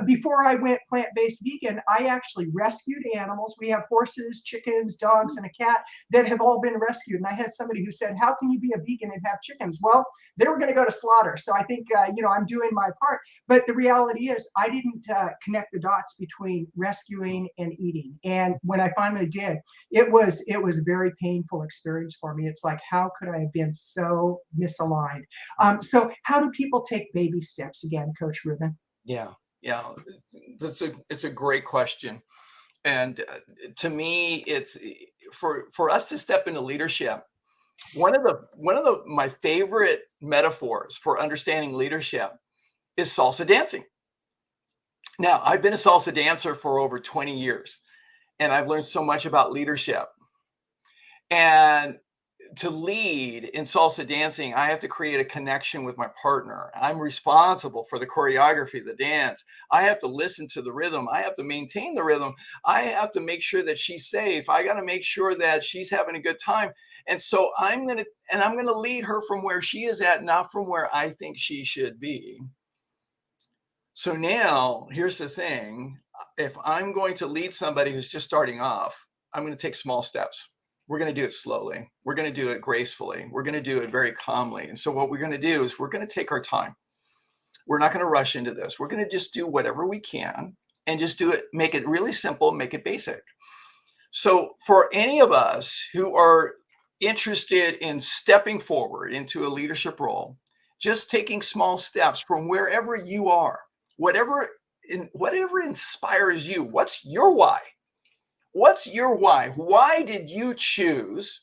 before I went plant-based vegan, I actually rescued animals. We have horses, chickens, dogs, and a cat that have all been rescued. And I had somebody who said, how can you be a vegan and have chickens? Well, they were going to go to slaughter. So I think, you know, I'm doing my part. But the reality is I didn't connect the dots between rescuing and eating. And when I finally did, it was a very painful experience for me. It's like, how could I have been so misaligned? So how do people take baby steps again, Coach Ruben? Yeah, it's a great question. And to me, it's for us to step into leadership. One of my favorite metaphors for understanding leadership is salsa dancing. Now, I've been a salsa dancer for over 20 years, and I've learned so much about leadership. And to lead in salsa dancing, I have to create a connection with my partner. I'm responsible for the choreography, the dance. I have to listen to the rhythm. I have to maintain the rhythm. I have to make sure that she's safe. I got to make sure that she's having a good time. And so I'm going to lead her from where she is at, not from where I think she should be. So now here's the thing. If I'm going to lead somebody who's just starting off, I'm going to take small steps. We're going to do it slowly. We're going to do it gracefully. We're going to do it very calmly. And so what we're going to do is we're going to take our time. We're not going to rush into this. We're going to just do whatever we can and just do it, make it really simple, make it basic. So for any of us who are interested in stepping forward into a leadership role, just taking small steps from wherever you are, whatever inspires you. What's your why? What's your why? Why did you choose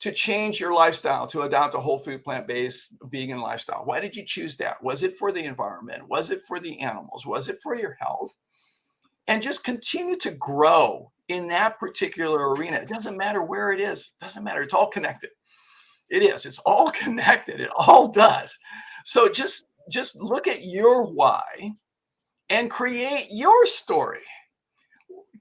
to change your lifestyle, to adopt a whole food, plant-based, vegan lifestyle? Why did you choose that? Was it for the environment? Was it for the animals? Was it for your health? And just continue to grow in that particular arena. It doesn't matter where it is. It doesn't matter. It's all connected. It is. It's all connected. It all does. So just look at your why and create your story.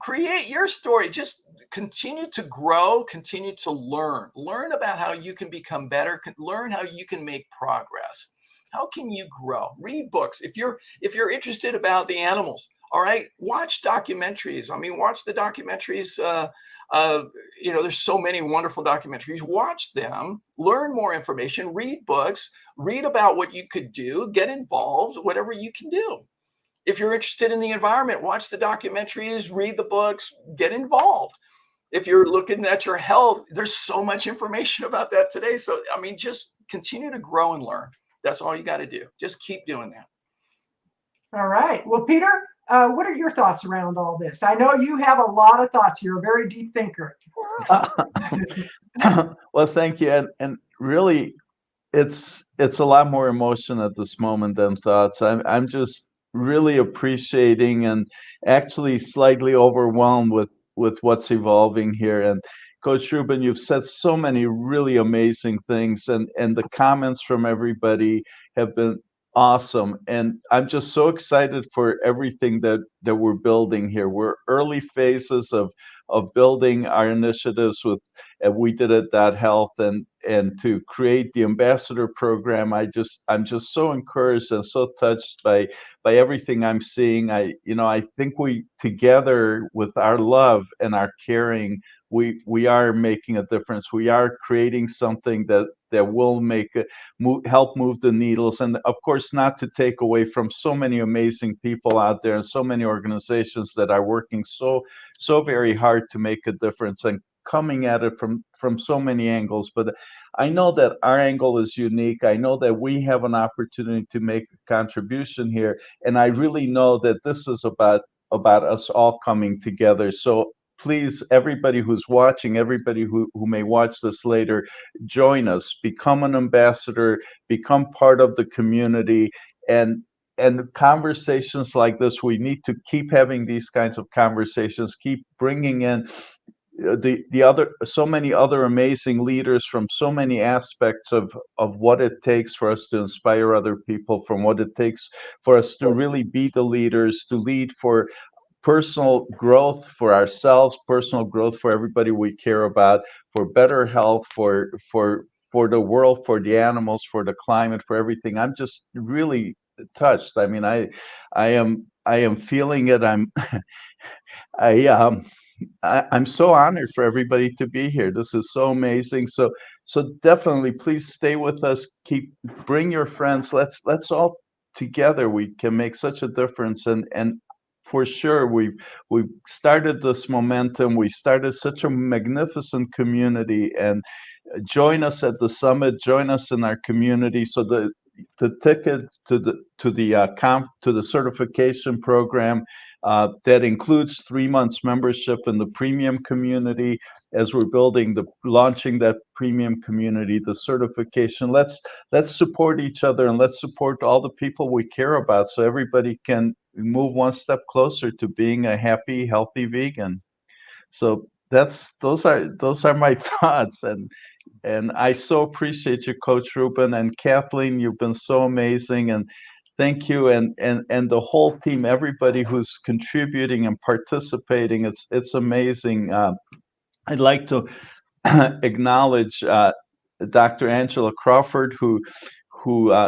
Create your story. Just continue to grow, continue to learn about how you can become better, learn how you can make progress. How can you grow? Read books. If you're interested about the animals, all right, watch documentaries. I mean, watch the documentaries. There's so many wonderful documentaries. Watch them, learn more information, read books, read about what you could do, get involved, whatever you can do. If you're interested in the environment, watch the documentaries, read the books, get involved. If you're looking at your health, there's so much information about that today. So, I mean, just continue to grow and learn. That's all you got to do. Just keep doing that. All right. Well, Peter, what are your thoughts around all this? I know you have a lot of thoughts. You're a very deep thinker. Well, thank you. And really, it's a lot more emotion at this moment than thoughts. I'm just really appreciating and actually slightly overwhelmed with what's evolving here. And Coach Ruben, you've said so many really amazing things, and the comments from everybody have been awesome. And I'm just so excited for everything that we're building here. We're early phases of building our initiatives with We Did It Health and to create the ambassador program. I'm just so encouraged and so touched by everything I'm seeing. I think we together with our love and our caring, we are making a difference. We are creating something that will help move the needles, and of course not to take away from so many amazing people out there and so many organizations that are working so very hard to make a difference and coming at it from so many angles. But I know that our angle is unique. I know that we have an opportunity to make a contribution here, and I really know that this is about about us all coming together. So please, everybody who's watching, everybody who may watch this later, join us, become an ambassador, become part of the community. And conversations like this, we need to keep having these kinds of conversations, keep bringing in the other, so many other amazing leaders from so many aspects of what it takes for us to inspire other people, from what it takes for us to really be the leaders, to lead for personal growth for ourselves, personal growth for everybody we care about, for better health, for the world, for the animals, for the climate, for everything. I'm just really touched. I mean, I am feeling it. I'm so honored for everybody to be here. This is so amazing. So definitely, please stay with us. Bring your friends. Let's all together. We can make such a difference. And for sure, we've started this momentum. We started such a magnificent community. And join us at the summit. Join us in our community. So the ticket to the certification program that includes 3 months membership in the premium community. As we're launching that premium community, the certification, let's support each other, and let's support all the people we care about, so everybody can move one step closer to being a happy, healthy vegan. So those are my thoughts. And I so appreciate you, Coach Ruben, and Kathleen. You've been so amazing, and thank you, and the whole team, everybody who's contributing and participating. It's amazing. I'd like to acknowledge Dr. Angela Crawford, who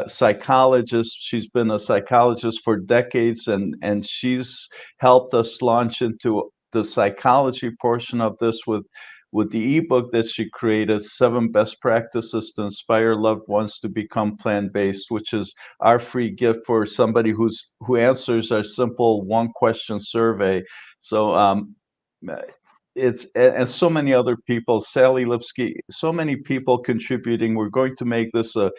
psychologist. She's been a psychologist for decades, and she's helped us launch into the psychology portion of this with the ebook that she created, 7 Best Practices to Inspire Loved Ones to Become Plant-Based, which is our free gift for somebody who answers our simple 1-question survey. So and so many other people, Sally Lipsky, so many people contributing. We're going to make this an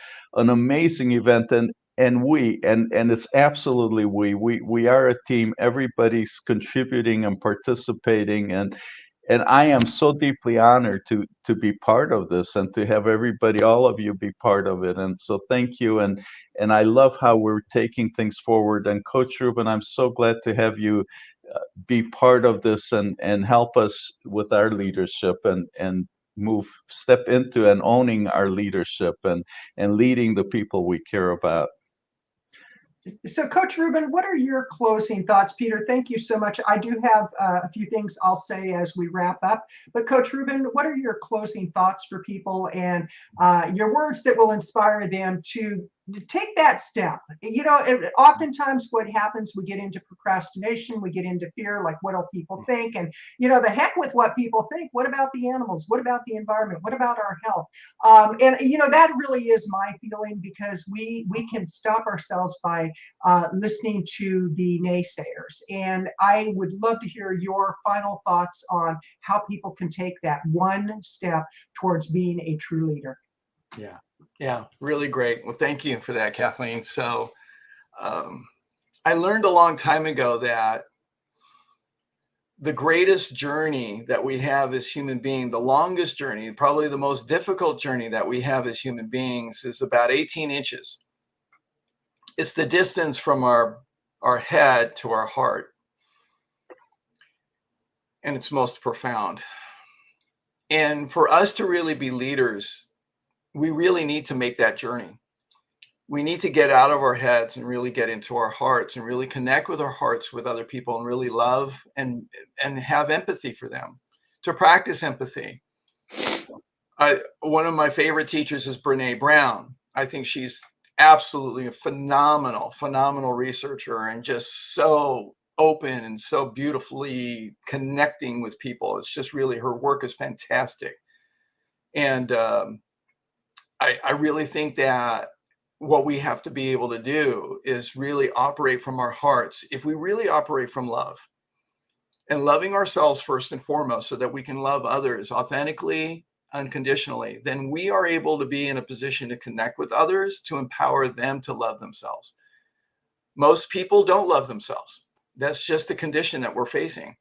amazing event, and it's absolutely we are a team. Everybody's contributing and participating, and I am so deeply honored to be part of this, and to have everybody, all of you, be part of it. And so thank you, and I love how we're taking things forward. And Coach Ruben, I'm so glad to have you be part of this and help us with our leadership, and step into and owning our leadership, and leading the people we care about. So, Coach Ruben, what are your closing thoughts? Peter, thank you so much. I do have a few things I'll say as we wrap up. But, Coach Ruben, what are your closing thoughts for people, and your words that will inspire them to take that step? You know, oftentimes what happens, we get into procrastination, we get into fear, like, what will people think? And, you know, the heck with what people think. What about the animals? What about the environment? What about our health? And, you know, that really is my feeling, because we can stop ourselves by listening to the naysayers. And I would love to hear your final thoughts on how people can take that one step towards being a true leader. Yeah, really great. Well, thank you for that, Kathleen. So I learned a long time ago that the greatest journey that we have as human beings, the longest journey, probably the most difficult journey that we have as human beings, is about 18 inches. It's the distance from our head to our heart. And it's most profound. And for us to really be leaders, we really need to make that journey. We need to get out of our heads and really get into our hearts, and really connect with our hearts with other people, and really love and have empathy for them, to practice empathy. One of my favorite teachers is Brene Brown. I think she's absolutely a phenomenal researcher, and just so open and so beautifully connecting with people. It's just really, her work is fantastic. And I really think that what we have to be able to do is really operate from our hearts. If we really operate from love, and loving ourselves first and foremost, so that we can love others authentically, unconditionally, then we are able to be in a position to connect with others, to empower them to love themselves. Most people don't love themselves. That's just the condition that we're facing.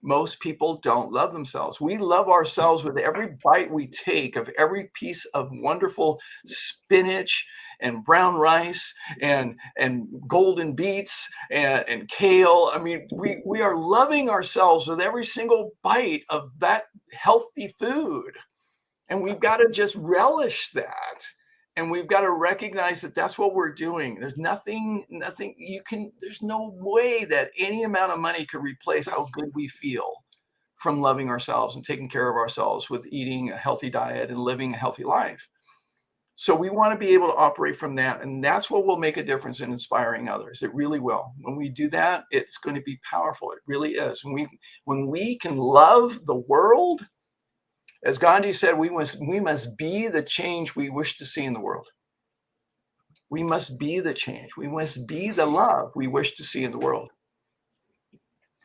Most people don't love themselves. We love ourselves with every bite we take of every piece of wonderful spinach and brown rice and golden beets and kale. I mean, we are loving ourselves with every single bite of that healthy food. And we've got to just relish that. And we've got to recognize that that's what we're doing. There's nothing there's no way that any amount of money could replace how good we feel from loving ourselves and taking care of ourselves with eating a healthy diet and living a healthy life. So we want to be able to operate from that. And that's what will make a difference in inspiring others. It really will. When we do that, it's going to be powerful. It really is. When we can love the world, as Gandhi said, we must be the change we wish to see in the world. We must be the change. We must be the love we wish to see in the world.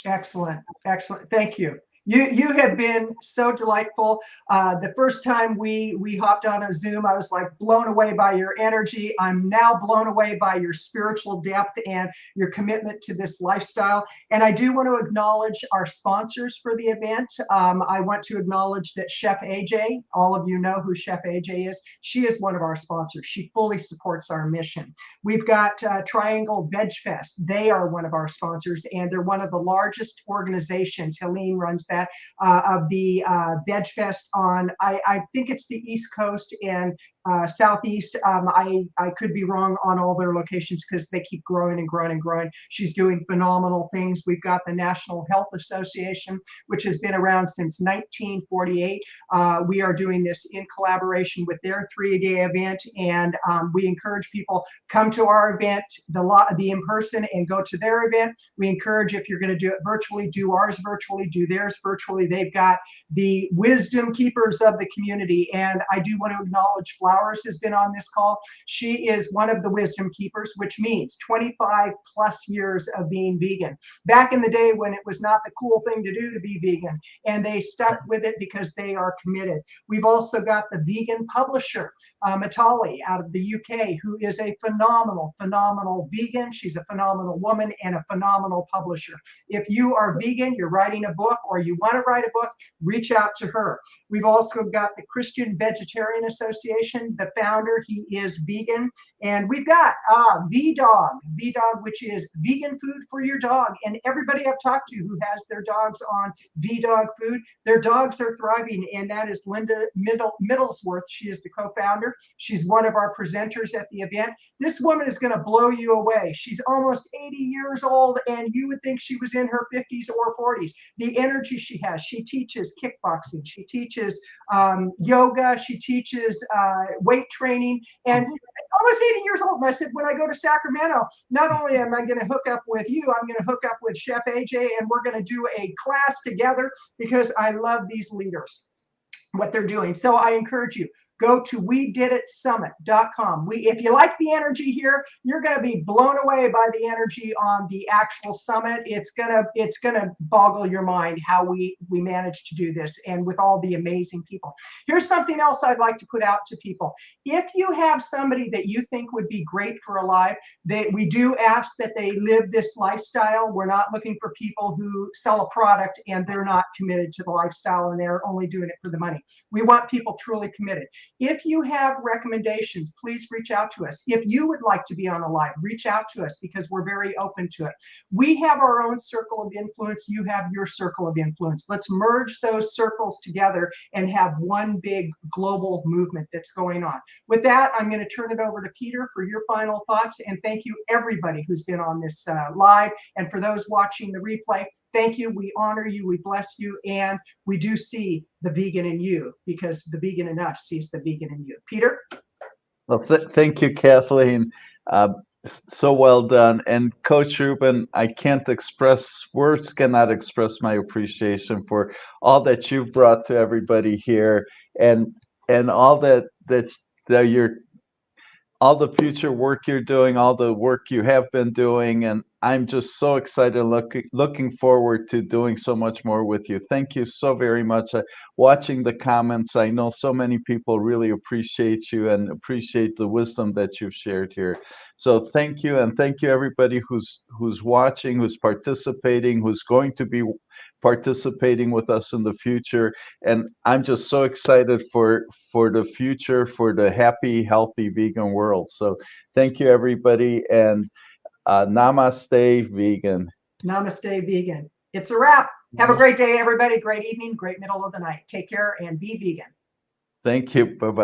Excellent. Excellent. Thank you. You have been so delightful. The first time we hopped on a Zoom, I was like blown away by your energy. I'm now blown away by your spiritual depth and your commitment to this lifestyle. And I do want to acknowledge our sponsors for the event. I want to acknowledge that Chef AJ, all of you know who Chef AJ is. She is one of our sponsors. She fully supports our mission. We've got Triangle Veg Fest. They are one of our sponsors, and they're one of the largest organizations. Helene runs that. Of the Veg Fest on, I think it's the East Coast and Southeast. I could be wrong on all their locations because they keep growing and growing and growing. She's doing phenomenal things. We've got the National Health Association, which has been around since 1948. We are doing this in collaboration with their 3-day event, and we encourage people come to our event, the in-person, and go to their event. We encourage, if you're going to do it virtually, do ours virtually, do theirs virtually. They've got the wisdom keepers of the community, and I do want to acknowledge Flowers has been on this call. She is one of the wisdom keepers, which means 25 plus years of being vegan. Back in the day when it was not the cool thing to do to be vegan, and they stuck with it because they are committed. We've also got the vegan publisher, Matali out of the UK, who is a phenomenal vegan. She's a phenomenal woman and a phenomenal publisher. If you are vegan, you're writing a book, or you want to write a book, reach out to her. We've also got the Christian Vegetarian Association, the founder, he is vegan. And we've got VDog, which is vegan food for your dog. And everybody I've talked to who has their dogs on VDog food, their dogs are thriving. And that is Linda Middlesworth. She is the co-founder. She's one of our presenters at the event. This woman is going to blow you away. She's almost 80 years old, and you would think she was in her 50s or 40s. The energy she has. She teaches kickboxing. She teaches yoga. She teaches weight training. And almost 80 years old. And I said, when I go to Sacramento, not only am I going to hook up with you, I'm going to hook up with Chef AJ, and we're going to do a class together because I love these leaders, what they're doing. So I encourage you, go to wediditsummit.com. If you like the energy here, you're going to be blown away by the energy on the actual summit. It's gonna boggle your mind how we managed to do this, and with all the amazing people. Here's something else I'd like to put out to people. If you have somebody that you think would be great for a live, we do ask that they live this lifestyle. We're not looking for people who sell a product and they're not committed to the lifestyle and they're only doing it for the money. We want people truly committed. If you have recommendations, please reach out to us. If you would like to be on a live, reach out to us because we're very open to it. We have our own circle of influence. You have your circle of influence. Let's merge those circles together and have one big global movement that's going on. With that, I'm going to turn it over to Peter for your final thoughts. And thank you, everybody who's been on this live. And for those watching the replay, thank you. We honor you. We bless you. And we do see the vegan in you because the vegan in us sees the vegan in you. Peter? Well, thank you, Kathleen. So well done. And Coach Ruben, I can't words cannot express my appreciation for all that you've brought to everybody here and all that you're all the future work you're doing, all the work you have been doing, and I'm just so excited, looking forward to doing so much more with you. Thank you so very much. Watching the comments, I know so many people really appreciate you and appreciate the wisdom that you've shared here. So thank you, and thank you everybody who's watching, who's participating, who's going to be participating with us in the future. And I'm just so excited for the future, for the happy, healthy vegan world. So thank you, everybody, and namaste, vegan. Namaste, vegan. It's a wrap. Have a great day, everybody. Great evening, great middle of the night. Take care and be vegan. Thank you. Bye-bye.